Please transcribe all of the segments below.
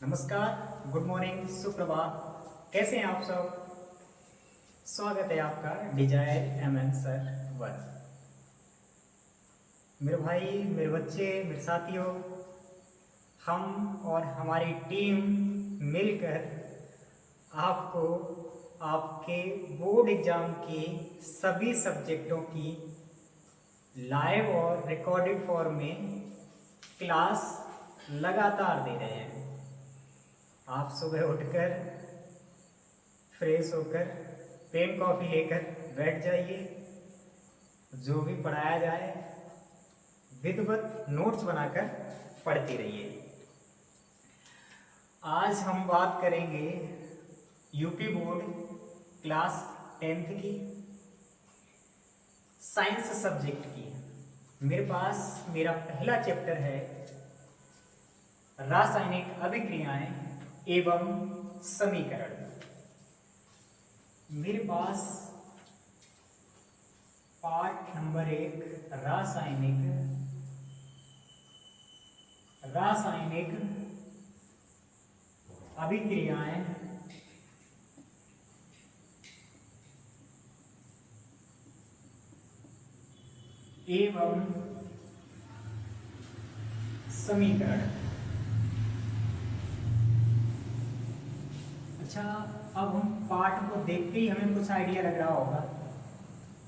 नमस्कार, good morning, सुप्रभात। कैसे हैं आप सब? स्वागत है आपका डिजायर एमएन सर वन। मेरे भाई, मेरे बच्चे, मेरे साथियों, हम और हमारी टीम मिलकर आपको आपके बोर्ड एग्जाम की सभी सब्जेक्टों की लाइव और रिकॉर्डेड फॉर्म में क्लास लगातार दे रहे हैं। आप सुबह उठकर फ्रेश होकर पेन कॉफी लेकर बैठ जाइए, जो भी पढ़ाया जाए विधिवत नोट्स बनाकर पढ़ते रहिए। आज हम बात करेंगे यूपी बोर्ड क्लास 10th की साइंस सब्जेक्ट की। मेरे पास मेरा पहला चैप्टर है रासायनिक अभिक्रियाएं एवं समीकरण। मेरे पास पार्ट नंबर 1 रासायनिक अभिक्रियाएं एवं समीकरण। अच्छा, अब हम पार्ट को देखते ही हमें कुछ आइडिया लग रहा होगा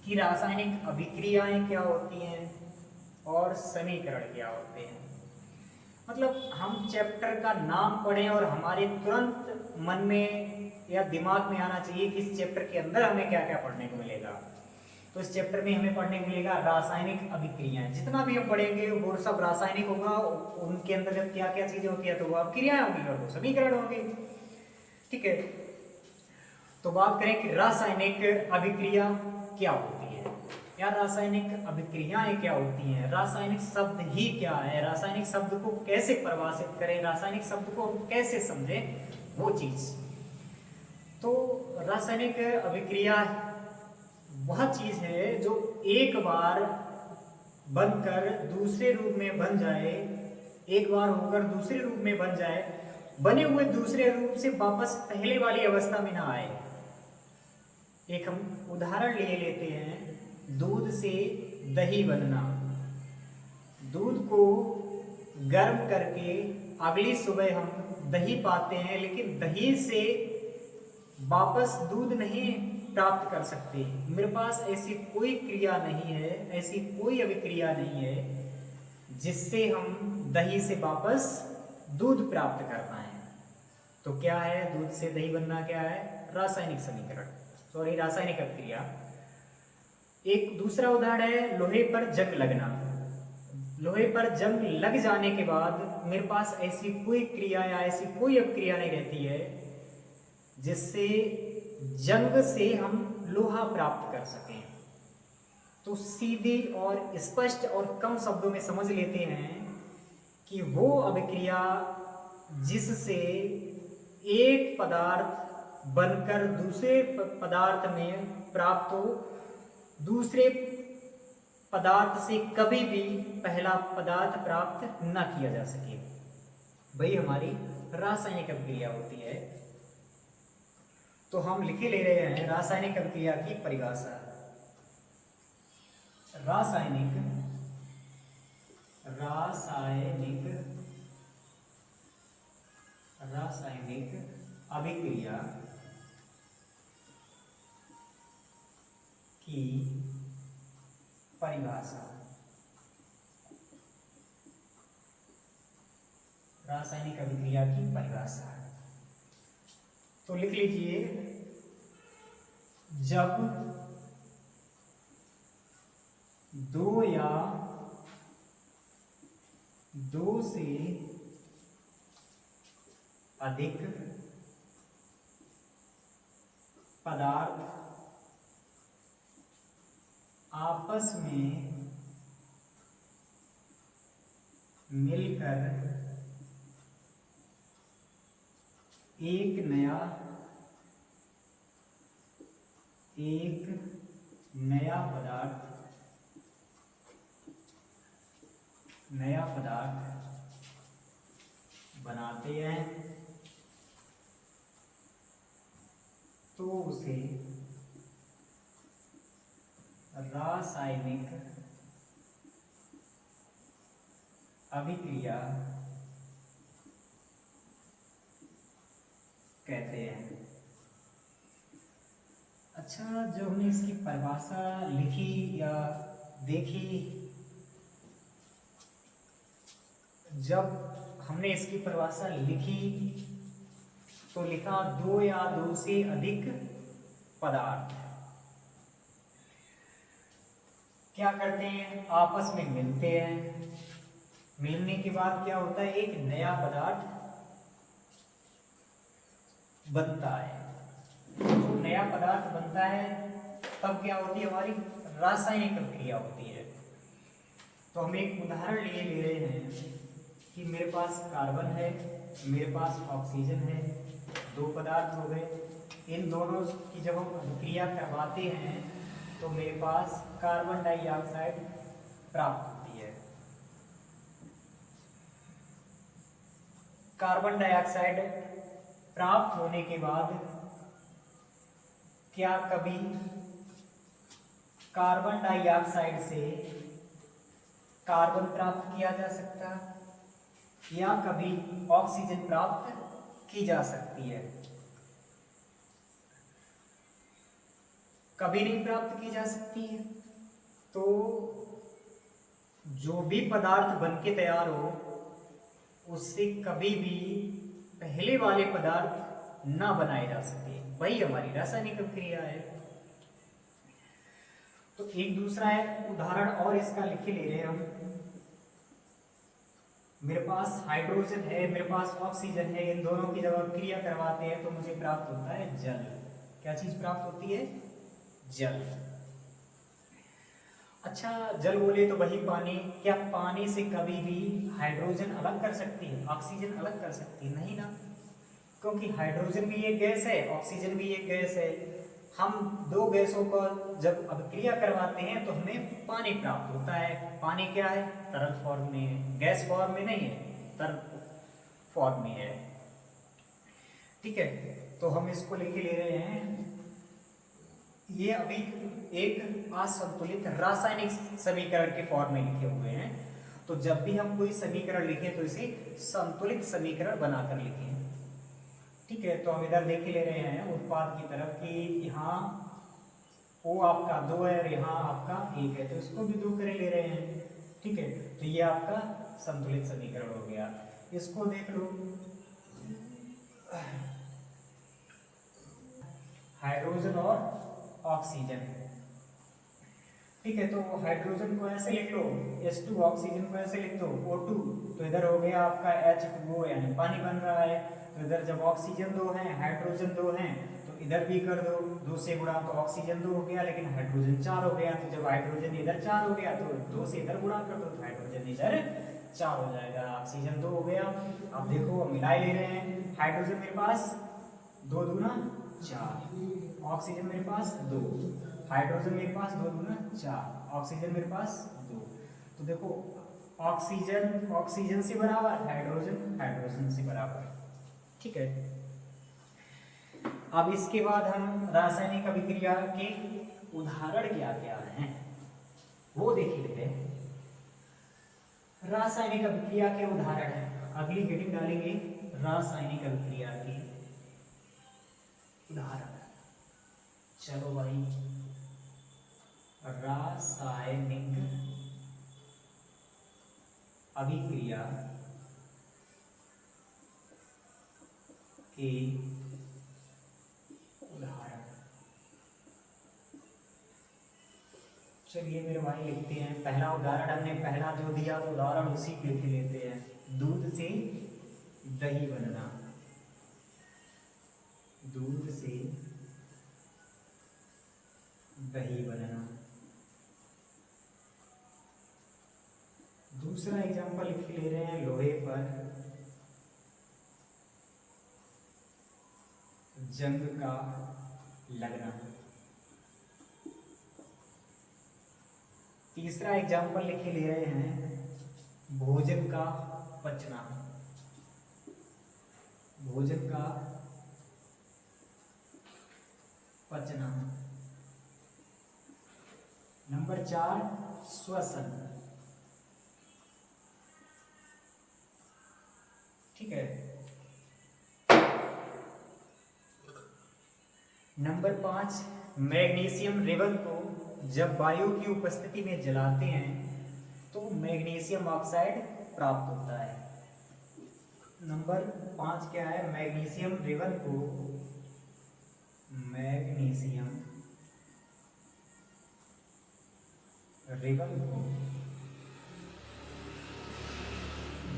कि रासायनिक अभिक्रियाएं क्या होती हैं और समीकरण क्या होते हैं। मतलब हम चैप्टर का नाम पढ़ें और हमारे तुरंत मन में या दिमाग में आना चाहिए कि इस चैप्टर के अंदर हमें क्या क्या पढ़ने को मिलेगा। तो इस चैप्टर में हमें पढ़ने को मिलेगा रासायनिक अभिक्रियाएं। जितना भी हम पढ़ेंगे वो सब रासायनिक होगा, उनके अंदर क्या क्या चीजें होती है तो वो अभिक्रियाएं होंगी और वो समीकरण होंगे। ठीक है, तो बात करें कि रासायनिक अभिक्रिया क्या होती है या रासायनिक अभिक्रियाएं क्या होती हैं, रासायनिक शब्द ही क्या है, रासायनिक शब्द को कैसे परिभाषित करें, रासायनिक शब्द को कैसे समझें, वो चीज। तो रासायनिक अभिक्रिया वह चीज है जो एक बार बनकर दूसरे रूप में बन जाए, एक बार होकर दूसरे रूप में बन जाए, बने हुए दूसरे रूप से वापस पहले वाली अवस्था में ना आए। एक हम उदाहरण लिए लेते हैं, दूध से दही बनना। दूध को गर्म करके अगली सुबह हम दही पाते हैं, लेकिन दही से वापस दूध नहीं प्राप्त कर सकते। मेरे पास ऐसी कोई क्रिया नहीं है, ऐसी कोई अभिक्रिया नहीं है जिससे हम दही से वापस दूध प्राप्त कर पाए। तो क्या है दूध से दही बनना? क्या है? रासायनिक समीकरण, सॉरी रासायनिक अभिक्रिया। एक दूसरा उदाहरण है लोहे पर जंग लगना। लोहे पर जंग लग जाने के बाद मेरे पास ऐसी कोई क्रिया या ऐसी कोई अभिक्रिया नहीं रहती है जिससे जंग से हम लोहा प्राप्त कर सकें। तो सीधी और स्पष्ट और कम शब्दों में समझ लेते हैं कि वो अभिक्रिया जिससे एक पदार्थ बनकर दूसरे पदार्थ में प्राप्त हो, दूसरे पदार्थ से कभी भी पहला पदार्थ प्राप्त न किया जा सके, वही हमारी रासायनिक अभिक्रिया होती है। तो हम लिखे ले रहे हैं रासायनिक अभिक्रिया की परिभाषा। रासायनिक अभिक्रिया की परिभाषा। रासायनिक अभिक्रिया की परिभाषा तो लिख लीजिए, जब दो या दो से अधिक पदार्थ आपस में मिलकर एक नया पदार्थ बनाते हैं तो उसे रासायनिक अभिक्रिया कहते हैं। अच्छा, जो हमने इसकी परिभाषा लिखी या देखी, जब हमने इसकी परिभाषा लिखी तो लिखा दो या दो से अधिक पदार्थ क्या करते हैं, आपस में मिलते हैं। मिलने के बाद क्या होता है, एक नया पदार्थ बनता है। तो नया पदार्थ बनता है तब क्या होती है, हमारी रासायनिक प्रक्रिया होती है। तो हम एक उदाहरण ले रहे हैं कि मेरे पास कार्बन है, मेरे पास ऑक्सीजन है, दो पदार्थ हो गए। इन दोनों की जब हम अभिक्रिया करवाते हैं तो मेरे पास कार्बन डाइऑक्साइड प्राप्त होती है। कार्बन डाइऑक्साइड प्राप्त होने के बाद क्या कभी कार्बन डाइऑक्साइड से कार्बन प्राप्त किया जा सकता है या कभी ऑक्सीजन प्राप्त की जा सकती है? कभी नहीं प्राप्त की जा सकती है। तो जो भी पदार्थ बनके तैयार हो उससे कभी भी पहले वाले पदार्थ ना बनाए जा सके, वही हमारी रासायनिक प्रक्रिया है। तो एक दूसरा है उदाहरण और इसका लिखे ले रहे हैं हम। मेरे पास हाइड्रोजन है, मेरे पास ऑक्सीजन है, इन दोनों की जब हम क्रिया करवाते हैं तो मुझे प्राप्त होता है जल। क्या चीज प्राप्त होती है? जल। अच्छा, जल बोले तो वही पानी। क्या पानी से कभी भी हाइड्रोजन अलग कर सकती है, ऑक्सीजन अलग कर सकती है? नहीं ना, क्योंकि हाइड्रोजन भी एक गैस है, ऑक्सीजन भी एक गैस है। हम दो गैसों को जब अभिक्रिया करवाते हैं तो हमें पानी प्राप्त होता है। पानी क्या है? तरल फॉर्म में है, गैस फॉर्म में नहीं है, तरल फॉर्म में है। ठीक है, तो हम इसको लिखे ले रहे हैं, ये अभी एक असंतुलित रासायनिक समीकरण के फॉर्म में लिखे हुए हैं। तो जब भी हम कोई समीकरण लिखें तो इसे संतुलित समीकरण बनाकर लिखें। ठीक है, तो हम इधर देख ले रहे हैं उत्पाद की तरफ कि यहाँ O आपका 2 है और यहाँ आपका 1 है, तो इसको भी 2 करे ले रहे हैं। ठीक है, तो ये आपका संतुलित समीकरण हो गया। इसको देख लो, हाइड्रोजन और ऑक्सीजन। ठीक है, तो हाइड्रोजन को ऐसे लिख लो H2, ऑक्सीजन को ऐसे लिख दो O2। तो इधर हो गया आपका H2O यानी पानी बन रहा है। तो इधर जब ऑक्सीजन 2 है, हाइड्रोजन 2 है, तो इधर भी कर दो 2 से गुणा, तो ऑक्सीजन 2 हो गया लेकिन हाइड्रोजन 4 हो गया। तो जब हाइड्रोजन इधर 4 हो गया तो 2 से इधर गुणा कर दो तो हाइड्रोजन इधर 4 हो जाएगा, ऑक्सीजन 2 हो गया। अब देखो हम मिला ले रहे हैं, हाइड्रोजन मेरे पास 2 दूना 4, ऑक्सीजन मेरे पास 2, हाइड्रोजन मेरे पास 2 दूना 4, ऑक्सीजन मेरे पास 2। तो देखो ऑक्सीजन ऑक्सीजन से बराबर, हाइड्रोजन हाइड्रोजन से बराबर। ठीक है, अब इसके बाद हम रासायनिक अभिक्रिया के उदाहरण क्या क्या हैं वो देख लेते हैं। रासायनिक अभिक्रिया के उदाहरण है, अगली हेडिंग डालेंगे रासायनिक अभिक्रिया के उदाहरण। चलो भाई, रासायनिक अभिक्रिया के उदाहरण। चलिए मेरे भाई लिखते हैं, पहला उदाहरण हमने पहला जो दिया वो उदाहरण उसी को लिख लेते हैं। दूध से दही बनना, दूध से दही बनना। दूसरा एग्जांपल लिख ले रहे हैं, लोहे पर जंग का लगना। तीसरा एग्जांपल लिख ले रहे हैं, भोजन का पचना। भोजन का पचना। नंबर 4 श्वसन। ठीक है। नंबर 5 मैग्नीशियम रिबन को जब वायु की उपस्थिति में जलाते हैं तो मैग्नीशियम ऑक्साइड प्राप्त होता है। नंबर 5 क्या है? मैग्नीशियम रिबन को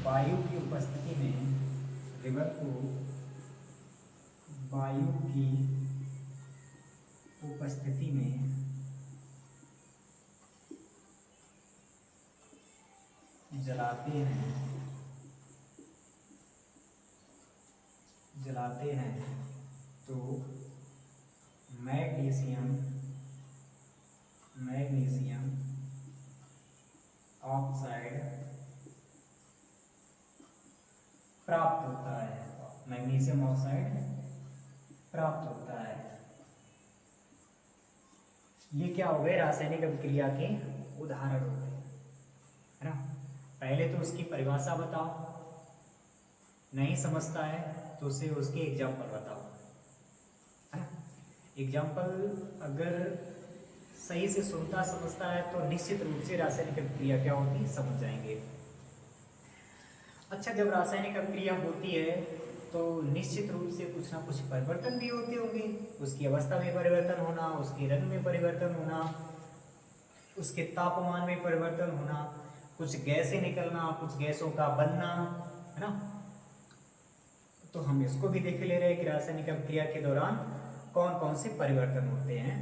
वायु की उपस्थिति में जलाते हैं तो मैग्नीशियम ऑक्साइड प्राप्त होता है। मैग्नीशियम ऑक्साइड प्राप्त होता है। ये क्या हो गए? रासायनिक अभिक्रिया के उदाहरण हो गए, है ना। पहले तो उसकी परिभाषा बताओ, नहीं समझता है तो उसे उसके एग्जाम्पल बताओ, है ना। एग्जाम्पल अगर सही से सुनता समझता है तो निश्चित रूप से रासायनिक अभिक्रिया क्या होती है समझ जाएंगे। अच्छा, जब रासायनिक अभिक्रिया होती है तो निश्चित रूप से कुछ ना कुछ परिवर्तन भी होते होंगे। उसकी अवस्था में परिवर्तन होना, उसके रंग में परिवर्तन होना, उसके तापमान में परिवर्तन होना, कुछ गैसें निकलना, कुछ गैसों का बनना, है ना। तो हम इसको भी देख ले रहे हैं कि रासायनिक अभिक्रिया के दौरान कौन कौन से परिवर्तन होते हैं।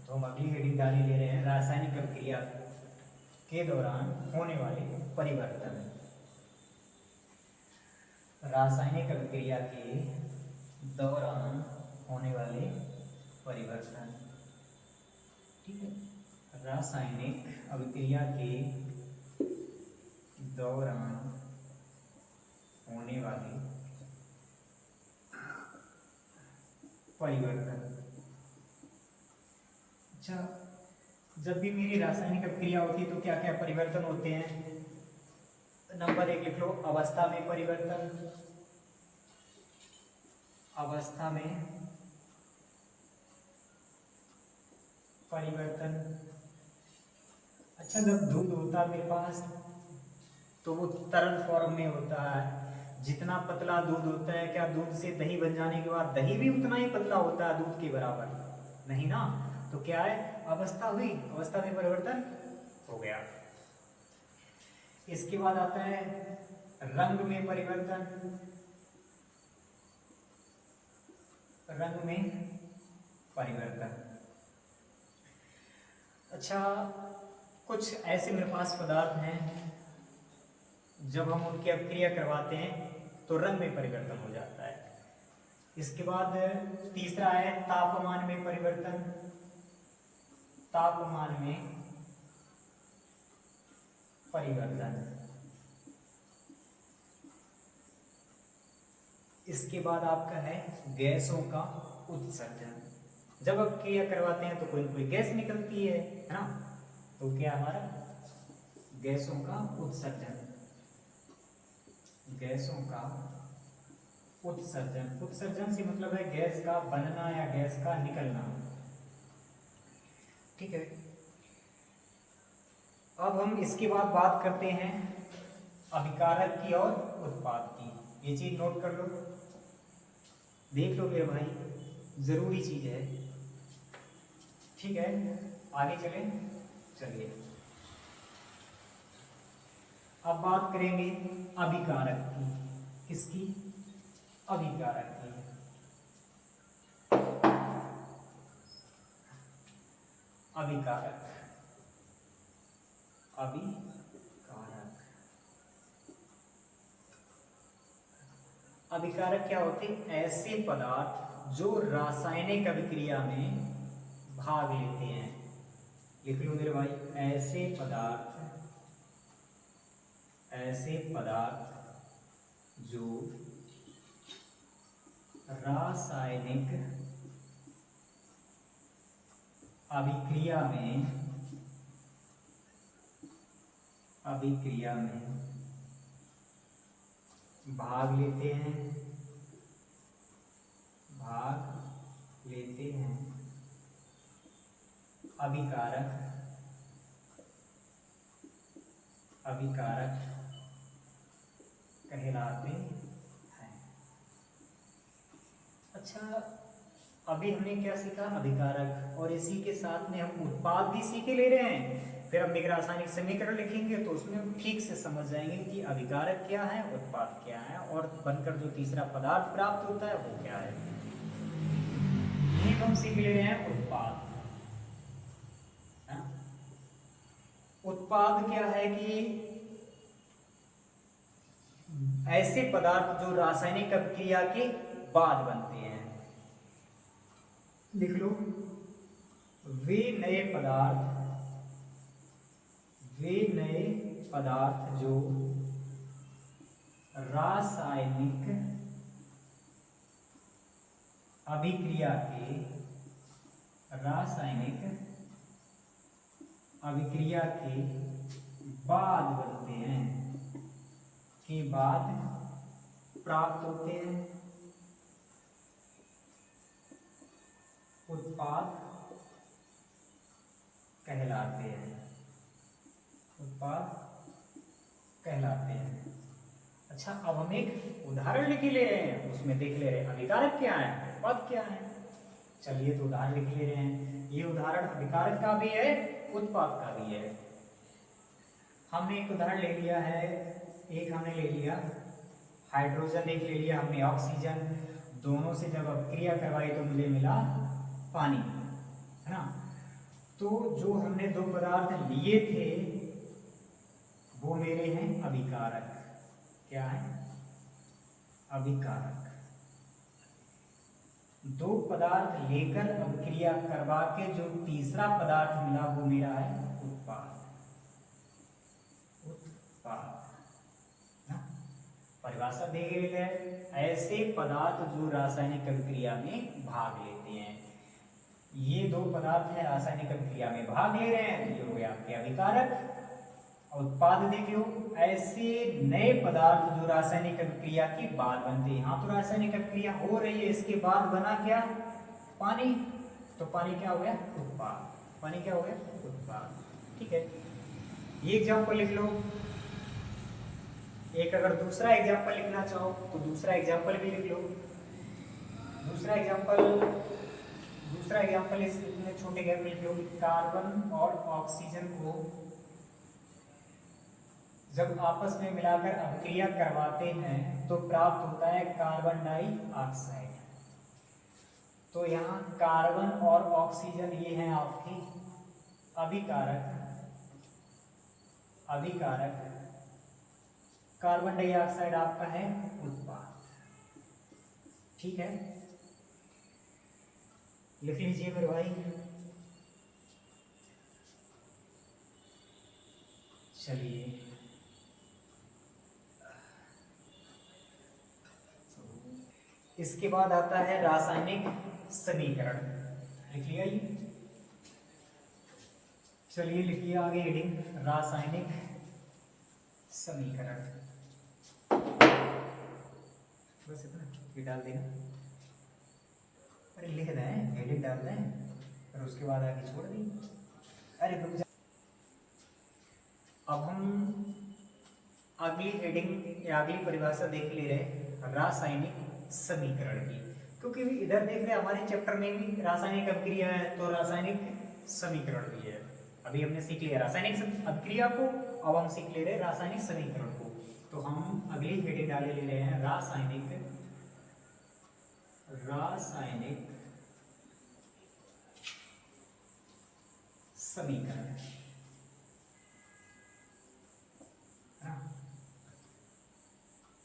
तो हम अगली हेडिंग डाली ले रहे हैं, रासायनिक अभिक्रिया के दौरान होने वाले परिवर्तन। रासायनिक अभिक्रिया के दौरान होने वाले परिवर्तन। ठीक है। रासायनिक अभिक्रिया के दौरान होने वाले परिवर्तन। अच्छा, जब भी मेरी रासायनिक अभिक्रिया होती है तो क्या क्या परिवर्तन होते हैं? नंबर 1 लिख लो, अवस्था में परिवर्तन। अवस्था में परिवर्तन। अच्छा, जब दूध होता है मेरे पास तो वो तरल फॉर्म में होता है। जितना पतला दूध होता है, क्या दूध से दही बन जाने के बाद दही भी उतना ही पतला होता है दूध के बराबर? नहीं ना। तो क्या है? अवस्था हुई, अवस्था में परिवर्तन हो गया। इसके बाद आता है रंग में परिवर्तन। रंग में परिवर्तन। अच्छा, कुछ ऐसे मेरे पास पदार्थ हैं जब हम उनकी अभिक्रिया करवाते हैं तो रंग में परिवर्तन हो जाता है। इसके बाद तीसरा है तापमान में परिवर्तन। तापमान में परिवर्तन। इसके बाद आपका है गैसों का उत्सर्जन। जब अभिक्रिया करवाते हैं तो कोई कोई गैस निकलती है ना। तो क्या हमारा गैसों का उत्सर्जन। गैसों का उत्सर्जन। उत्सर्जन से मतलब है गैस का बनना या गैस का निकलना। ठीक है। अब हम इसके बाद बात करते हैं अभिकारक की और उत्पाद की। ये चीज नोट कर लो, देख लो मेरे भाई, जरूरी चीज है। ठीक है, आगे चले। चलिए, अब बात करेंगे अभिकारक की। किसकी? अभिकारक की। अभिकारक। अभिकारक। अभिकारक क्या होते हैं? ऐसे पदार्थ जो रासायनिक अभिक्रिया में भाग लेते हैं। लिख लो मेरे भाई, ऐसे पदार्थ जो रासायनिक अभिक्रिया में भाग लेते हैं अभिकारक कहलाते हैं। अच्छा, अभी हमने क्या सीखा? अभिकारक, और इसी के साथ में हम उत्पाद भी सीखे ले रहे हैं। फिर हम एक रासायनिक समीकरण लिखेंगे तो उसमें हम ठीक से समझ जाएंगे कि अभिकारक क्या है, उत्पाद क्या है, और बनकर जो तीसरा पदार्थ प्राप्त होता है वो क्या है। ये हम सीख ले रहे हैं उत्पाद। उत्पाद क्या है कि ऐसे पदार्थ जो रासायनिक अभिक्रिया के बाद बनते हैं। लिख लो, वे नए पदार्थ जो रासायनिक अभिक्रिया के बाद बनते हैं, के बाद प्राप्त होते हैं, उत्पाद कहलाते हैं। अच्छा, अब हम एक उदाहरण लिख ले रहे हैं, उसमें देख ले रहे हैं अभिकारक क्या है, उत्पाद क्या है। चलिए तो उदाहरण लिख ले रहे हैं। ये उदाहरण अभिकारक का भी है, उत्पाद का भी है। हमने एक उदाहरण ले लिया है, एक हमने ले लिया हाइड्रोजन, एक ले लिया हमने ऑक्सीजन। दोनों से जब अभिक्रिया करवाई तो मुझे मिला पानी, है ना। तो जो हमने दो पदार्थ लिए थे वो मेरे हैं अभिकारक। क्या है? अभिकारक। दो पदार्थ लेकर अभिक्रिया करवा के जो तीसरा पदार्थ मिला वो मेरा है उत्पाद। परिभाषा दी गई है, ऐसे पदार्थ जो रासायनिक अभिक्रिया में भाग लेते हैं। ये दो पदार्थ है रासायनिक अभिक्रिया में भाग ले रहे हैं, ये हो गया आपके अभिकारक। उत्पाद देख लो, ऐसे नए पदार्थ जो रासायनिक अभिक्रिया के बाद बनते हैं। यहाँ तो रासायनिक अभिक्रिया हो रही है, इसके बाद बना क्या? पानी। तो पानी क्या हो गया? उत्पाद। पानी क्या हो गया? उत्पाद। ठीक है, ये एग्जाम्पल लिख लो। एक अगर दूसरा एग्जाम्पल लिखना चाहो तो दूसरा एग्जाम्पल भी लिख लो। दूसरा एग्जाम्पल इतने छोटे गैप में लिख लो। कार्बन और ऑक्सीजन को जब आपस में मिलाकर अभिक्रिया करवाते हैं तो प्राप्त होता है कार्बन डाइऑक्साइड। तो यहाँ कार्बन और ऑक्सीजन ये हैं आपके अभिकारक। कार्बन डाइऑक्साइड आपका है उत्पाद। ठीक है, लिख लीजिए मेरे भाई। चलिए, इसके बाद आता है रासायनिक समीकरण। लिख लिया ये? चलिए लिखिए आगे हेडिंग, रासायनिक समीकरण। बस इतना ये डाल देना। अरे लिख दें, हेडिंग डाल दें, और उसके बाद आगे छोड़ दें। अरे रुक जा। अब हम अगली हेडिंग या अगली परिभाषा देख ले रहे रासायनिक समीकरण की, क्योंकि इधर देख रहे हैं हमारे चैप्टर में भी रासायनिक अभिक्रिया है तो रासायनिक समीकरण भी है। अभी हमने सीख लिया रासायनिक अभिक्रिया को, अब हम सीख ले रहे हैं रासायनिक समीकरण को। तो हम अगली हेडिंग डाले ले रहे हैं रासायनिक समीकरण।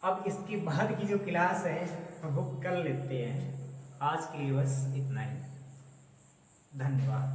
अब इसके बाद की जो क्लास है वो कल लेते हैं। आज के लिए बस इतना ही। धन्यवाद।